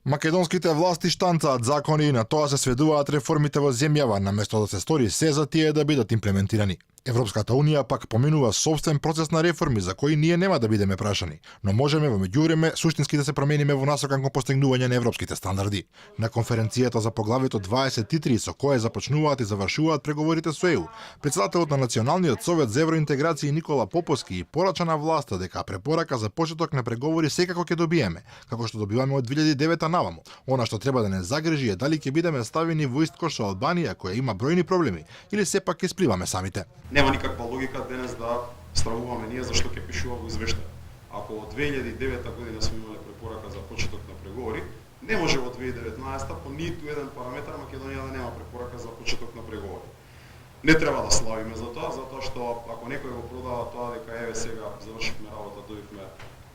Македонските власти штанцаат закони и на тоа се сведуваат реформите во земјава, наместо да се стори се за тие да бидат имплементирани. Европската Унија пак поминува собствен процес на реформи за кои ние нема да бидеме прашани, но можеме во меѓувреме суштински да се промениме во насока кон постигнување на европските стандарди. На конференцијата за поглавието 23 со кое започнуваат и завршуваат преговорите со ЕУ, председателот на Националниот совет за евроинтеграција Никола Поповски и порача на власта дека препорака за почеток на преговори секако ќе добиеме, како што добиваме од 2009 наваму. Она што треба да не загрижи е дали ќе бидеме ставени во ист кош со Албанија, која има бројни проблеми, или сепак ќе спливаме самите. Нема никаква логика денес да стравуваме ние зашто ќе пишува во извештај. Ако од 2009 година сме имале препорака за почеток на преговори, не може во 2019 по ниту еден параметар Македонија да нема препорака за почеток на преговори. Не треба да славиме за тоа, затоа што ако некој го продава тоа дека еве сега завршивме работа, добивме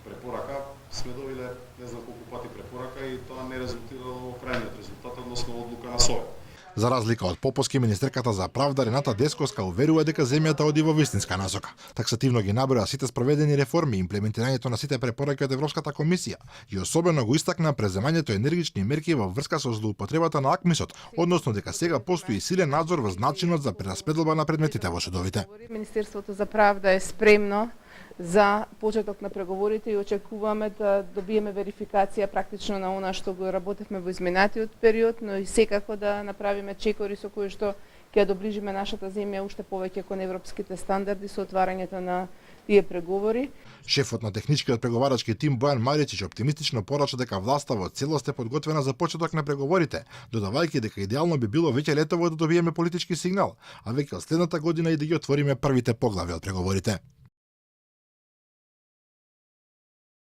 препорака, сме добиле не знам колку пати препорака и тоа не резултирало во крајниот резултат, односно одлука на Совет. За разлика од Поповски, министерката за правда Рената Десковска уверува дека земјата оди во вистинска насока. Таксативно ги наброја сите спроведени реформи и имплементирањето на сите препораки од Европската комисија и особено го истакна преземањето енергични мерки во врска со злоупотребата на АКМИСот, односно дека сега постои силен надзор врз начинот за прераспределба на предметите во судовите. Министерството за правда е спремно за почеток на преговорите и очекуваме да добиеме верификација практично на она што го работевме во изминатиот период, но и секако да направиме чекори со кои што ќе доближиме нашата земја уште повеќе кон европските стандарди со отварањето на тие преговори. Шефот на техничкиот преговарачки тим Бојан Маричич оптимистично порача дека власта во целост е подготвена за почеток на преговорите, додавајќи дека идеално би било веќе летово да добиеме политички сигнал, а веќе од следната година и да ги отвориме првите поглави од преговорите.